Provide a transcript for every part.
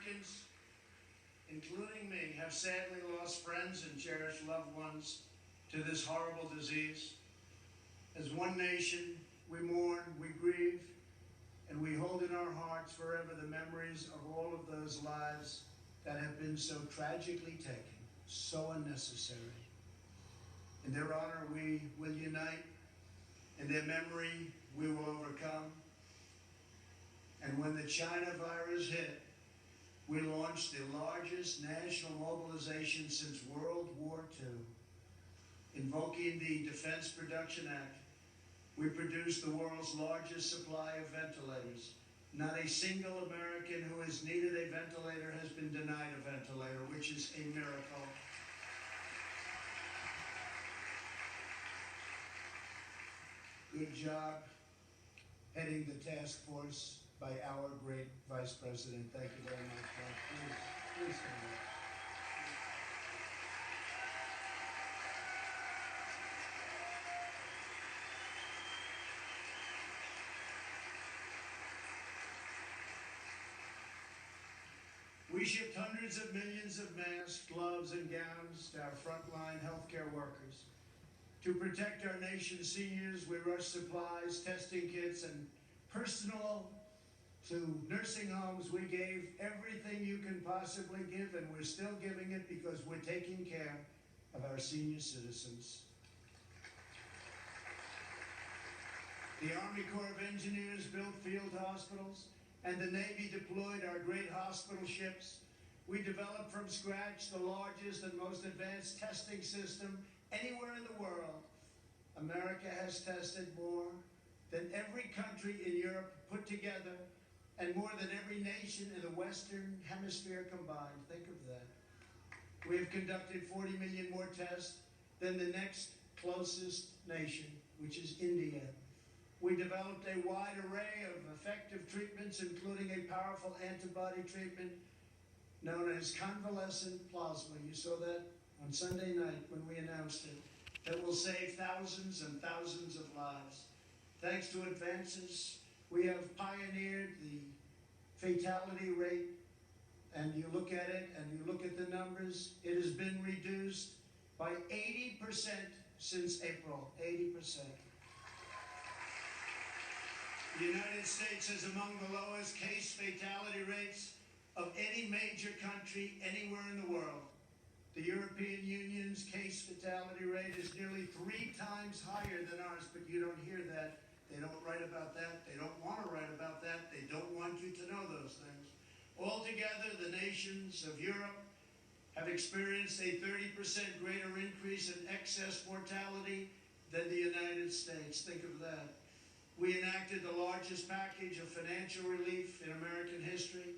Americans, including me, have sadly lost friends and cherished loved ones to this horrible disease. As one nation, we mourn, we grieve, and we hold in our hearts forever the memories of all of those lives that have been so tragically taken, so unnecessary. In their honor, we will unite. In their memory, we will overcome. And when the China virus hit, we launched the largest national mobilization since World War II. Invoking the Defense Production Act, we produced the world's largest supply of ventilators. Not a single American who has needed a ventilator has been denied a ventilator, which is a miracle. Good job heading the task force by our great Vice President. Thank you very much, Mark. Please stand up. We shipped hundreds of millions of masks, gloves, and gowns to our frontline healthcare workers. To protect our nation's seniors, we rushed supplies, testing kits, and personal to nursing homes. We gave everything you can possibly give, and we're still giving it because we're taking care of our senior citizens. The Army Corps of Engineers built field hospitals, and the Navy deployed our great hospital ships. We developed from scratch the largest and most advanced testing system anywhere in the world. America has tested more than every country in Europe put together, and more than every nation in the Western Hemisphere combined. Think of that. We have conducted 40 million more tests than the next closest nation, which is India. We developed a wide array of effective treatments, including a powerful antibody treatment known as convalescent plasma. You saw that on Sunday night when we announced it. That will save thousands and thousands of lives. Thanks to advances, we have pioneered the fatality rate, and you look at it and you look at the numbers, it has been reduced by 80% since April, 80%. The United States is among the lowest case fatality rates of any major country anywhere in the world. The European Union's case fatality rate is nearly 3 times higher than ours, but you don't hear that. They don't write about that. They don't want to write about that. They don't want you to know those things. Altogether, the nations of Europe have experienced a 30% greater increase in excess mortality than the United States. Think of that. We enacted the largest package of financial relief in American history.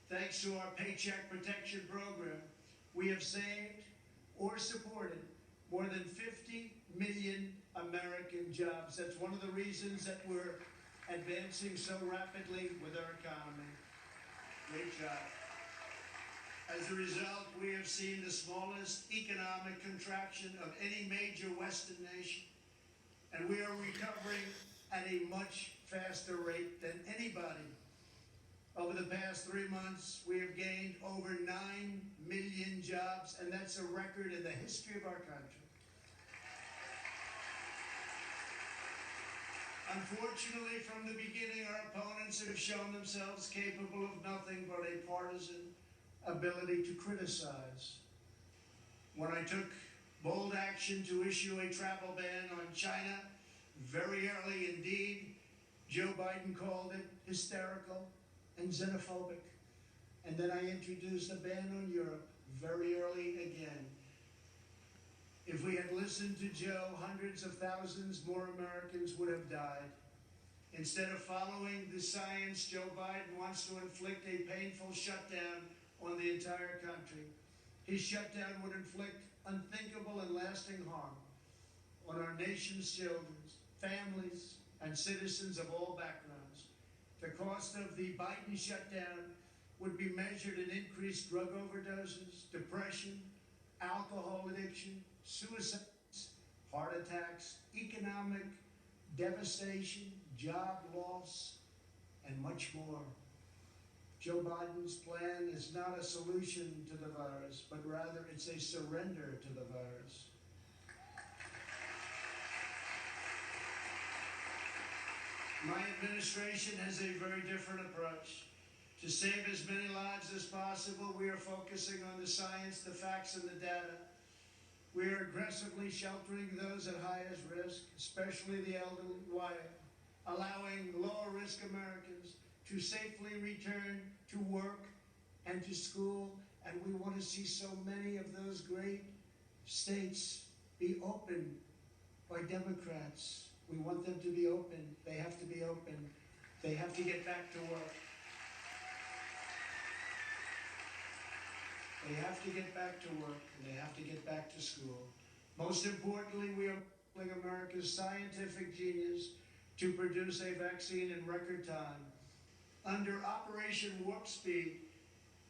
Thanks to our Paycheck Protection Program, we have saved or supported more than 50 million American jobs. That's one of the reasons that we're advancing so rapidly with our economy. Great job. As a result, we have seen the smallest economic contraction of any major Western nation, and we are recovering at a much faster rate than anybody. Over the past 3 months, we have gained over 9 million jobs, and that's a record in the history of our country. Unfortunately, from the beginning, our opponents have shown themselves capable of nothing but a partisan ability to criticize. When I took bold action to issue a travel ban on China very early indeed, Joe Biden called it hysterical and xenophobic. And then I introduced a ban on Europe very early again. If we had listened to Joe, hundreds of thousands more Americans would have died. Instead of following the science, Joe Biden wants to inflict a painful shutdown on the entire country. His shutdown would inflict unthinkable and lasting harm on our nation's children, families, and citizens of all backgrounds. The cost of the Biden shutdown would be measured in increased drug overdoses, depression, alcohol addiction, suicides, heart attacks, economic devastation, job loss, and much more. Joe Biden's plan is not a solution to the virus, but rather it's a surrender to the virus. My administration has a very different approach. To save as many lives as possible, we are focusing on the science, the facts, and the data. We are aggressively sheltering those at highest risk, especially the elderly, while allowing lower-risk Americans to safely return to work and to school. And we want to see so many of those great states be opened by Democrats. We want them to be open. They have to be open. They have to get back to work. They have to get back to work, and they have to get back to school. Most importantly, we are pulling America's scientific genius to produce a vaccine in record time. Under Operation Warp Speed,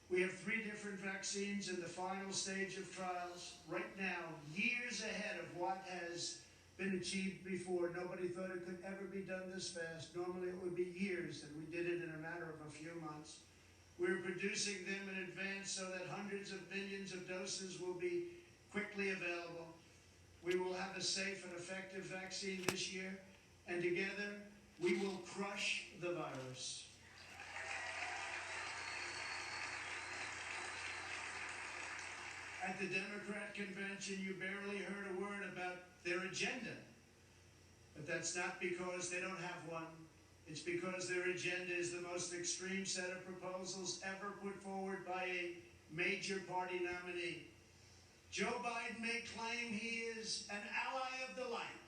we have 3 different vaccines in the final stage of trials. Right now, years ahead of what has been achieved before. Nobody thought it could ever be done this fast. Normally it would be years, and we did it in a matter of a few months. We're producing them in advance so that hundreds of millions of doses will be quickly available. We will have a safe and effective vaccine this year, and together we will crush the virus. At the Democrat convention, you barely heard a word about their agenda. But that's not because they don't have one. It's because their agenda is the most extreme set of proposals ever put forward by a major party nominee. Joe Biden may claim he is an ally of the light,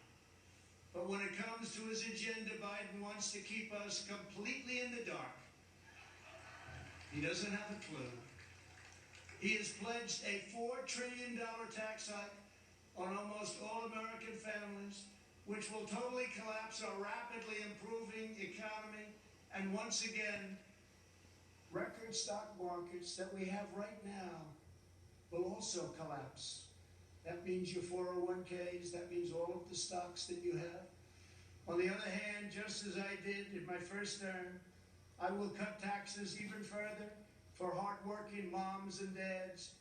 but when it comes to his agenda, Biden wants to keep us completely in the dark. He doesn't have a clue. He has pledged a $4 trillion tax hike on almost all American families, which will totally collapse our rapidly improving economy, and once again, record stock markets that we have right now will also collapse. That means your 401ks, that means all of the stocks that you have. On the other hand, just as I did in my first term, I will cut taxes even further for hardworking moms and dads.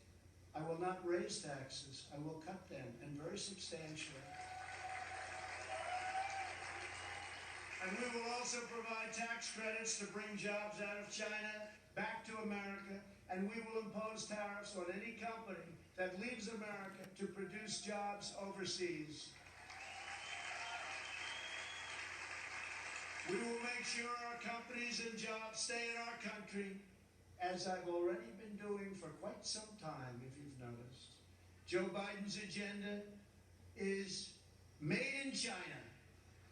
I will not raise taxes. I will cut them, and very substantially. And we will also provide tax credits to bring jobs out of China back to America, and we will impose tariffs on any company that leaves America to produce jobs overseas. We will make sure our companies and jobs stay in our country, as I've already been doing for quite some time, if you've noticed. Joe Biden's agenda is made in China.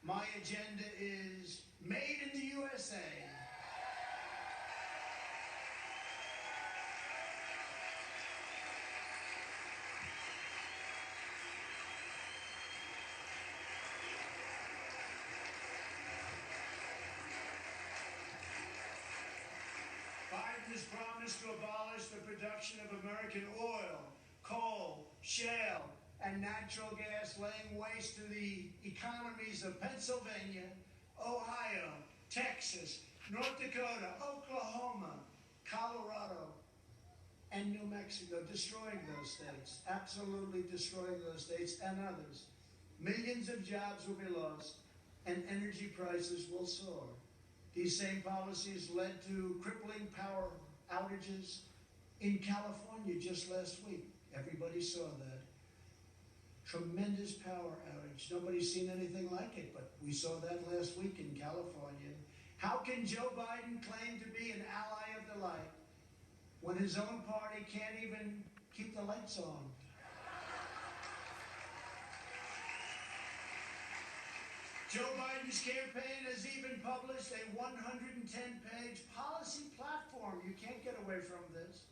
My agenda is made in the USA. Biden has promised to abolish the production of American oil, coal, shale, and natural gas, laying waste to the economies of Pennsylvania, Ohio, Texas, North Dakota, Oklahoma, Colorado, and New Mexico, destroying those states, absolutely destroying those states and others. Millions of jobs will be lost, and energy prices will soar. These same policies led to crippling power outages in California just last week. Everybody saw that. Tremendous power outage. Nobody's seen anything like it, but we saw that last week in California. How can Joe Biden claim to be an ally of the light when his own party can't even keep the lights on? Joe Biden's campaign has even published a 110-page policy platform. You can't get away from this.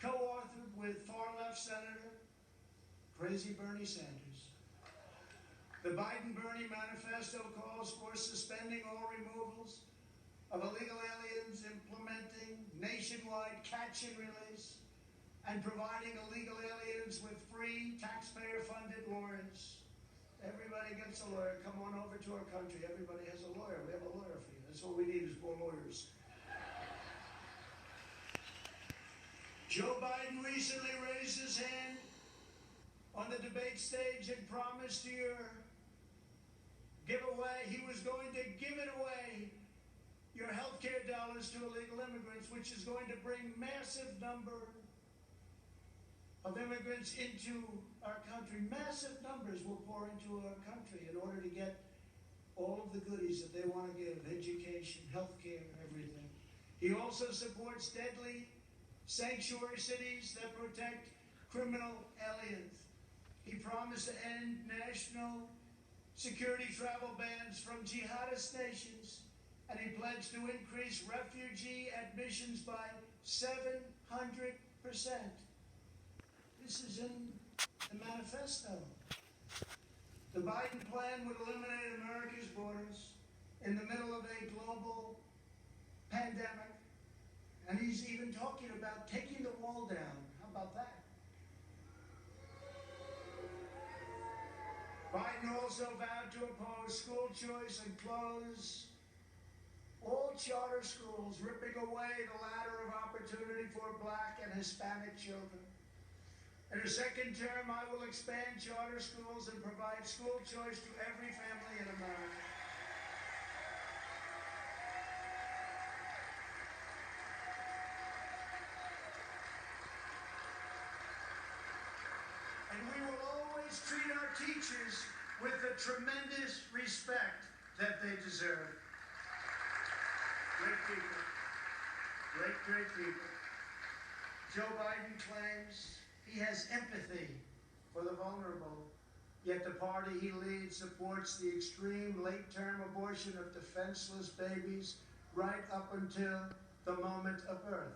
Co-authored with far-left Senator Crazy Bernie Sanders. The Biden-Bernie manifesto calls for suspending all removals of illegal aliens, implementing nationwide catch and release, and providing illegal aliens with free taxpayer-funded lawyers. Everybody gets a lawyer. Come on over to our country. Everybody has a lawyer. We have a lawyer for you. That's all we need is more lawyers. Joe Biden recently raised his hand on the debate stage and promised your giveaway, he was going to give it away, your health care dollars to illegal immigrants, which is going to bring massive number of immigrants into our country. Massive numbers will pour into our country in order to get all of the goodies that they want to give, education, health care, everything. He also supports deadly sanctuary cities that protect criminal aliens. He promised to end national security travel bans from jihadist nations, and he pledged to increase refugee admissions by 700%. This is in the manifesto. The Biden plan would eliminate America's borders in the middle of a global pandemic, and he's even talking about taking the wall down. How about that? Biden also vowed to oppose school choice and close all charter schools, ripping away the ladder of opportunity for Black and Hispanic children. In her second term, I will expand charter schools and provide school choice to every family in America. And we will always treat our teachers with the tremendous respect that they deserve. Great people. Great, great people. Joe Biden claims he has empathy for the vulnerable, yet the party he leads supports the extreme late-term abortion of defenseless babies right up until the moment of birth.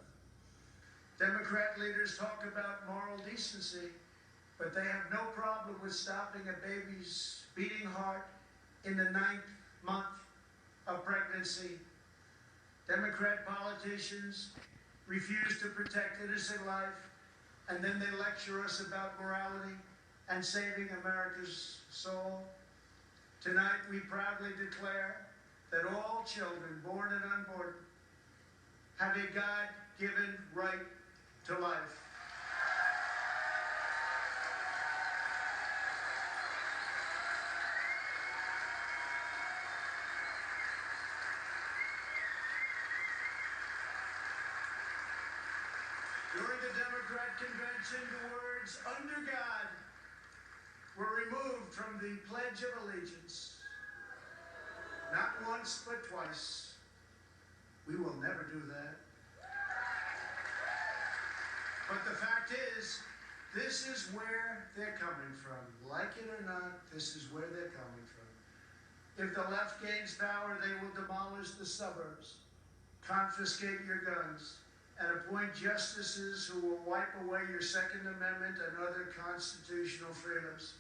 Democrat leaders talk about moral decency, but they have no problem with stopping a baby's beating heart in the 9th month of pregnancy. Democrat politicians refuse to protect innocent life, and then they lecture us about morality and saving America's soul. Tonight, we proudly declare that all children, born and unborn, have a God-given right to life. During the Democrat convention, the words "under God" were removed from the Pledge of Allegiance. Not once, but twice. We will never do that. But the fact is, this is where they're coming from. Like it or not, this is where they're coming from. If the left gains power, they will demolish the suburbs, confiscate your guns, and appoint justices who will wipe away your Second Amendment and other constitutional freedoms.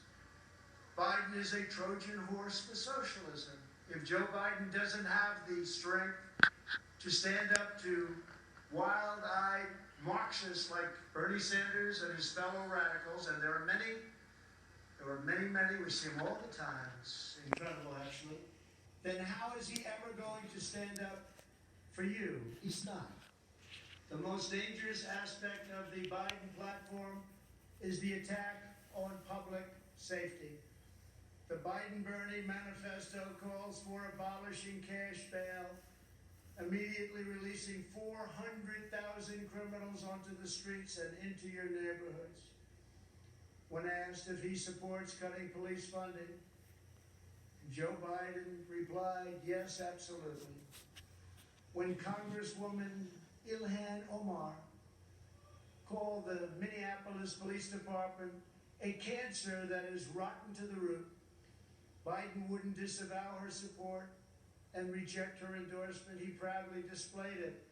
Biden is a Trojan horse for socialism. If Joe Biden doesn't have the strength to stand up to wild-eyed Marxists like Bernie Sanders and his fellow radicals, and there are many, we see them all the time, it's incredible actually, then how is he ever going to stand up for you? He's not. The most dangerous aspect of the Biden platform is the attack on public safety. The Biden-Bernie manifesto calls for abolishing cash bail, immediately releasing 400,000 criminals onto the streets and into your neighborhoods. When asked if he supports cutting police funding, Joe Biden replied, yes, absolutely. When Congresswoman Ilhan Omar called the Minneapolis Police Department a cancer that is rotten to the root, Biden wouldn't disavow her support and reject her endorsement. He proudly displayed it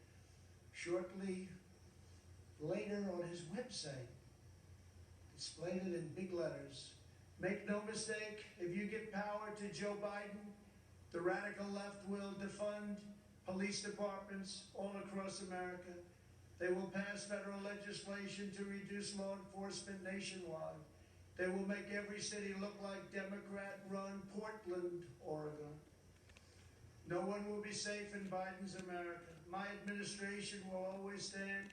shortly later on his website. Displayed it in big letters. Make no mistake, if you give power to Joe Biden, the radical left will defund police departments all across America. They will pass federal legislation to reduce law enforcement nationwide. They will make every city look like Democrat-run Portland, Oregon. No one will be safe in Biden's America. My administration will always stand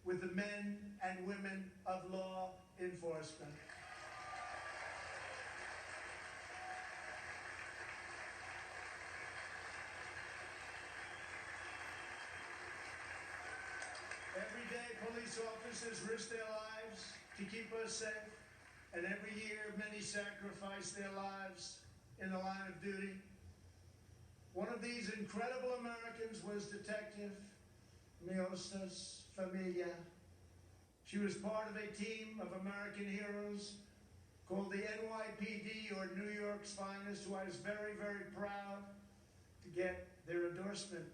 with the men and women of law enforcement. Every day, police officers risk their lives to keep us safe, and every year, many sacrifice their lives in the line of duty. One of these incredible Americans was Detective Miostas Familia. She was part of a team of American heroes called the NYPD, or New York's Finest, who I was very, very proud to get their endorsement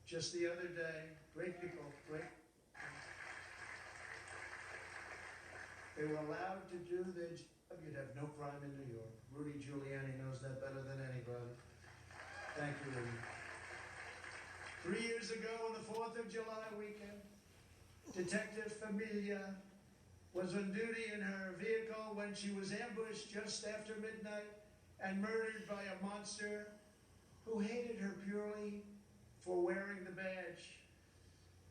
just the other day. Great people, great. They were allowed to do their job. You'd have no crime in New York. Rudy Giuliani knows that better than anybody. Thank you, Rudy. 3 years ago, on the 4th of July weekend, Detective Familia was on duty in her vehicle when she was ambushed just after midnight and murdered by a monster who hated her purely for wearing the badge.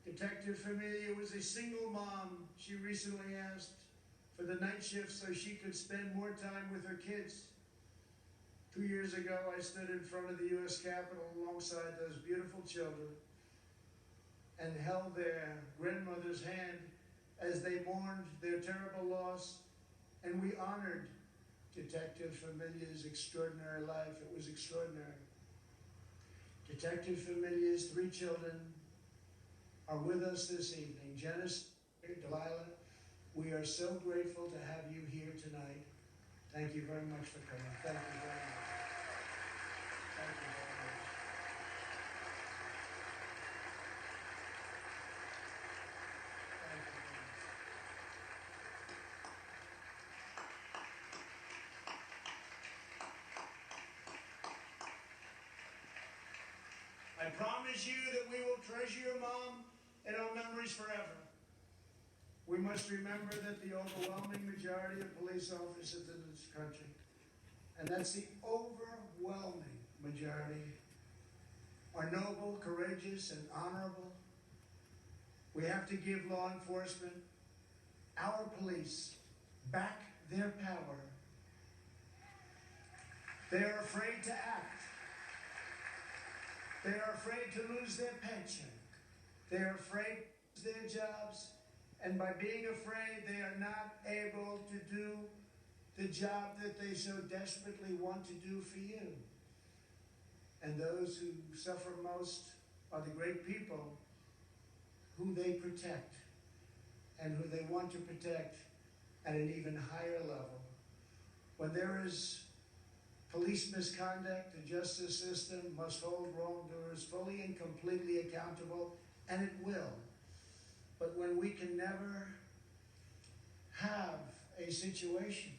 Detective Familia was a single mom. She recently asked for the night shift so she could spend more time with her kids. 2 years ago, I stood in front of the U.S. Capitol alongside those beautiful children and held their grandmother's hand as they mourned their terrible loss, and we honored Detective Familia's extraordinary life. It was extraordinary. Detective Familia's 3 children are with us this evening. Janice, Delilah, we are so grateful to have you here tonight. Thank you very much for coming. Thank you very much. Thank you very much. Thank you very much. I promise you that we will treasure your mom in our memories forever. We must remember that the overwhelming majority of police officers in this country, and that's the overwhelming majority, are noble, courageous, and honorable. We have to give law enforcement, our police, back their power. They are afraid to act. They are afraid to lose their pension. They are afraid to lose their jobs. And by being afraid, they are not able to do the job that they so desperately want to do for you. And those who suffer most are the great people who they protect and who they want to protect at an even higher level. When there is police misconduct, the justice system must hold wrongdoers fully and completely accountable, and it will. But when we can never have a situation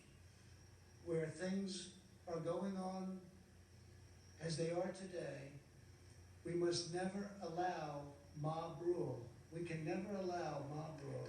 where things are going on as they are today, we must never allow mob rule. We can never allow mob rule.